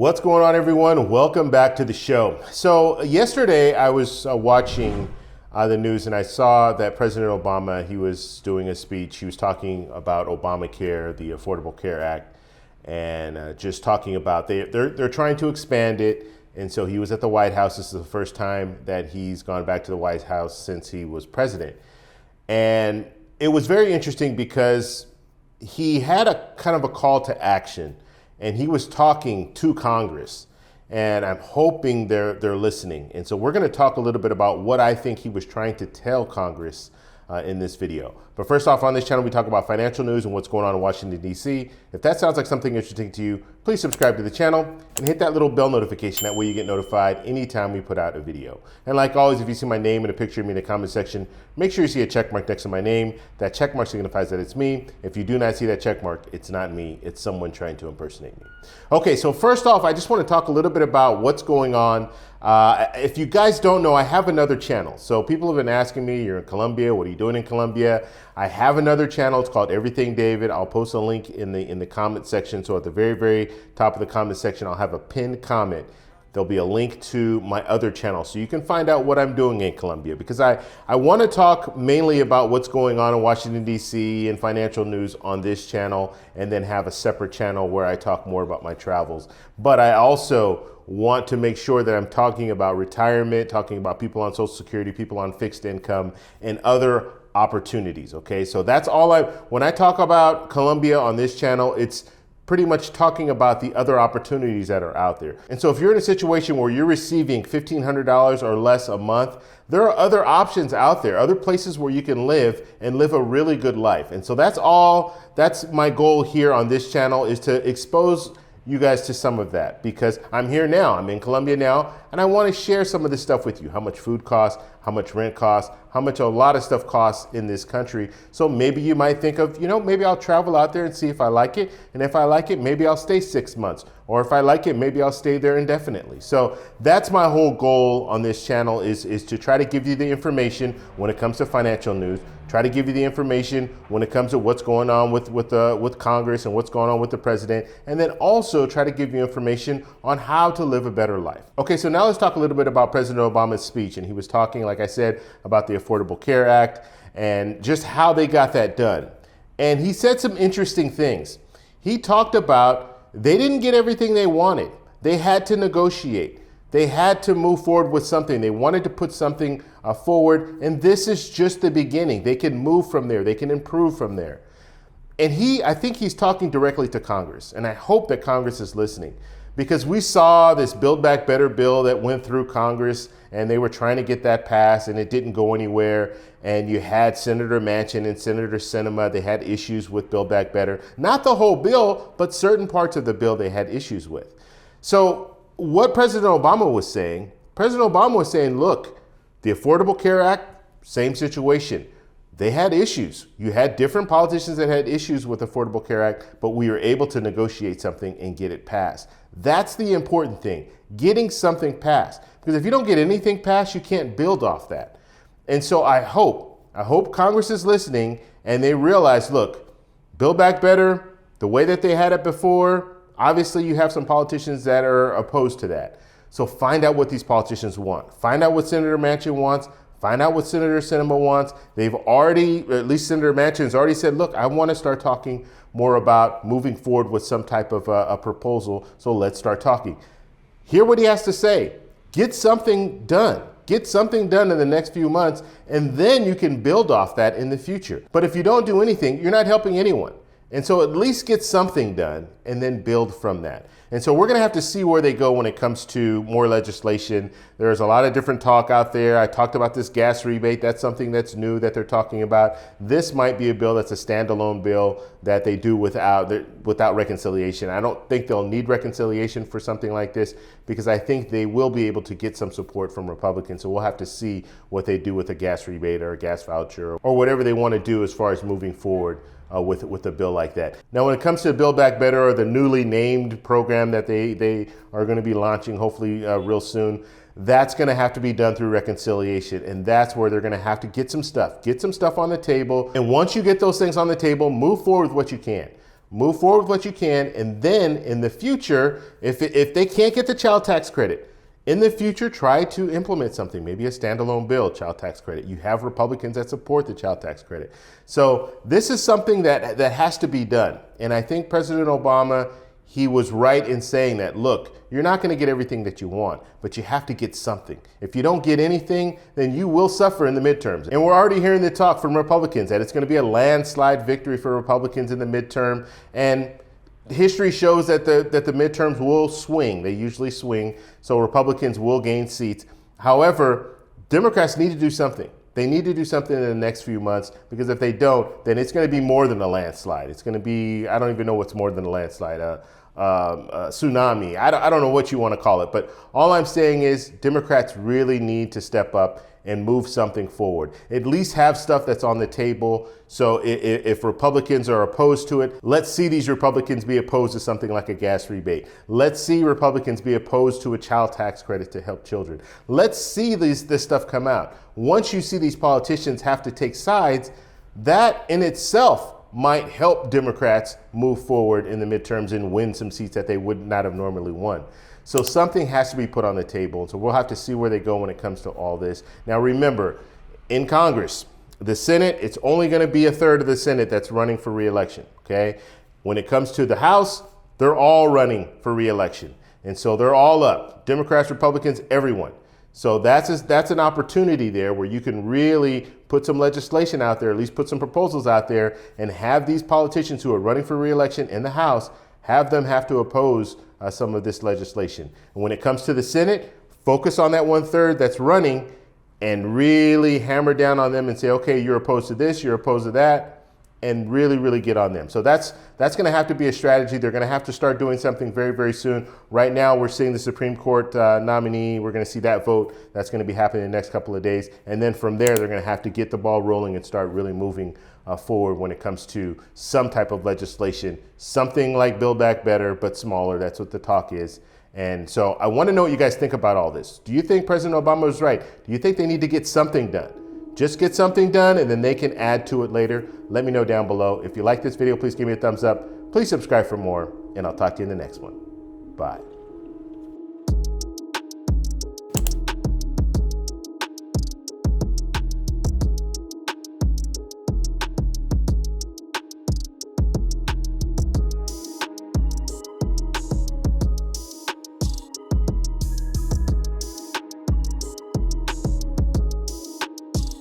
What's going on, everyone? Welcome back to the show. So yesterday I was watching the news and I saw that President Obama, he was doing a speech. He was talking about Obamacare, the Affordable Care Act, and just talking about they're trying to expand it. And so he was at the White House. This is the first time that he's gone back to the White House since he was president. And it was very interesting because he had a kind of a call to action. And he was talking to Congress, and I'm hoping they're listening. And so we're going to talk a little bit about what I think he was trying to tell Congress in this video. But first off, on this channel, we talk about financial news and what's going on in Washington, D.C. If that sounds like something interesting to you, please subscribe to the channel and hit that little bell notification. That way you get notified anytime we put out a video. And like always, if you see my name and a picture of me in the comment section, make sure you see a check mark next to my name. That check mark signifies that it's me. If you do not see that check mark, it's not me. It's someone trying to impersonate me. Okay, so first off, I just want to talk a little bit about what's going on. If you guys don't know, I have another channel. So people have been asking me, you're in Colombia, what are you doing in Colombia? I have another channel. It's called Everything David. I'll post a link in the comment section. So at the very top of the comment section, I'll have a pinned comment. There'll be a link to my other channel so you can find out what I'm doing in Colombia, because I want to talk mainly about what's going on in Washington, D.C. and financial news on this channel, and then have a separate channel where I talk more about my travels. But I also want to make sure that I'm talking about retirement, talking about people on Social Security, people on fixed income, and other opportunities. Okay, so that's all when I talk about Colombia on this channel, it's pretty much talking about the other opportunities that are out there. And so if you're in a situation where you're receiving $1,500 or less a month, there are other options out there, other places where you can live and live a really good life. And so that's my goal here on this channel, is to expose you guys to some of that, because I'm here now, I'm in Colombia now, and I want to share some of this stuff with you. How much food costs, how much rent costs, how much a lot of stuff costs in this country. So maybe you might think of, maybe I'll travel out there and see if I like it. And if I like it, maybe I'll stay 6 months. Or if I like it, maybe I'll stay there indefinitely. So that's my whole goal on this channel, is to try to give you the information when it comes to financial news, try to give you the information when it comes to what's going on with Congress and what's going on with the president, and then also try to give you information on how to live a better life. Okay, so now let's talk a little bit about President Obama's speech. And he was talking, like I said, about the Affordable Care Act and just how they got that done. And he said some interesting things. He talked about they didn't get everything they wanted. They had to negotiate. They had to move forward with something. They wanted to put something forward, and this is just the beginning. They can move from there. They can improve from there. And I think he's talking directly to Congress, and I hope that Congress is listening, because we saw this Build Back Better bill that went through Congress, and they were trying to get that passed, and it didn't go anywhere. And you had Senator Manchin and Senator Sinema. They had issues with Build Back Better. Not the whole bill, but certain parts of the bill they had issues with. So what President Obama was saying, look, the Affordable Care Act, same situation. They had issues. You had different politicians that had issues with the Affordable Care Act, but we were able to negotiate something and get it passed. That's the important thing, getting something passed. Because if you don't get anything passed, you can't build off that. And so I hope Congress is listening and they realize, look, Build Back Better, the way that they had it before, obviously you have some politicians that are opposed to that. So find out what these politicians want. Find out what Senator Manchin wants. Find out what Senator Sinema wants. They've already, at least Senator Manchin has already said, look, I want to start talking more about moving forward with some type of a proposal. So let's start talking. Hear what he has to say. Get something done. Get something done in the next few months, and then you can build off that in the future. But if you don't do anything, you're not helping anyone. And so at least get something done and then build from that. And so we're going to have to see where they go when it comes to more legislation. There's a lot of different talk out there. I talked about this gas rebate. That's something that's new that they're talking about. This might be a bill that's a standalone bill that they do without reconciliation. I don't think they'll need reconciliation for something like this, because I think they will be able to get some support from Republicans. So we'll have to see what they do with a gas rebate or a gas voucher or whatever they want to do as far as moving forward with a bill like that. Now, when it comes to Build Back Better, or the newly named program that they are going to be launching hopefully real soon, that's going to have to be done through reconciliation. And that's where they're going to have to get some stuff on the table. And once you get those things on the table, move forward with what you can. Move forward with what you can, and then in the future, if they can't get the child tax credit, in the future, try to implement something, maybe a standalone bill, child tax credit. You have Republicans that support the child tax credit. So this is something that has to be done. And I think President Obama, he was right in saying that, look, you're not going to get everything that you want, but you have to get something. If you don't get anything, then you will suffer in the midterms. And we're already hearing the talk from Republicans that it's going to be a landslide victory for Republicans in the midterm. And history shows that the midterms will swing. They usually swing. So Republicans will gain seats. However, Democrats need to do something. They need to do something in the next few months, because if they don't, then it's going to be more than a landslide. It's going to be, I don't even know what's more than a landslide. Tsunami. I don't know what you want to call it, but all I'm saying is Democrats really need to step up and move something forward. At least have stuff that's on the table. So if Republicans are opposed to it, let's see these Republicans be opposed to something like a gas rebate. Let's see Republicans be opposed to a child tax credit to help children. Let's see this stuff come out. Once you see these politicians have to take sides, that in itself might help Democrats move forward in the midterms and win some seats that they would not have normally won. So something has to be put on the table. So we'll have to see where they go when it comes to all this. Now remember, in Congress, the Senate, it's only going to be a third of the Senate that's running for re-election, okay? When it comes to the House, they're all running for re-election. And so they're all up, Democrats, Republicans, everyone. So that's an opportunity there where you can really put some legislation out there, at least put some proposals out there, and have these politicians who are running for re-election in the House, have them have to oppose some of this legislation. And when it comes to the Senate, focus on that 1/3 that's running and really hammer down on them and say, okay, you're opposed to this, you're opposed to that, and really get on them. So that's going to have to be a strategy. They're going to have to start doing something very, very soon. Right now, we're seeing the Supreme Court nominee. We're going to see that vote. That's going to be happening in the next couple of days. And then from there, they're going to have to get the ball rolling and start really moving forward when it comes to some type of legislation, something like Build Back Better, but smaller. That's what the talk is. And so I want to know what you guys think about all this. Do you think President Obama was right? Do you think they need to get something done? Just get something done and then they can add to it later. Let me know down below. If you like this video, please give me a thumbs up. Please subscribe for more, and I'll talk to you in the next one. Bye.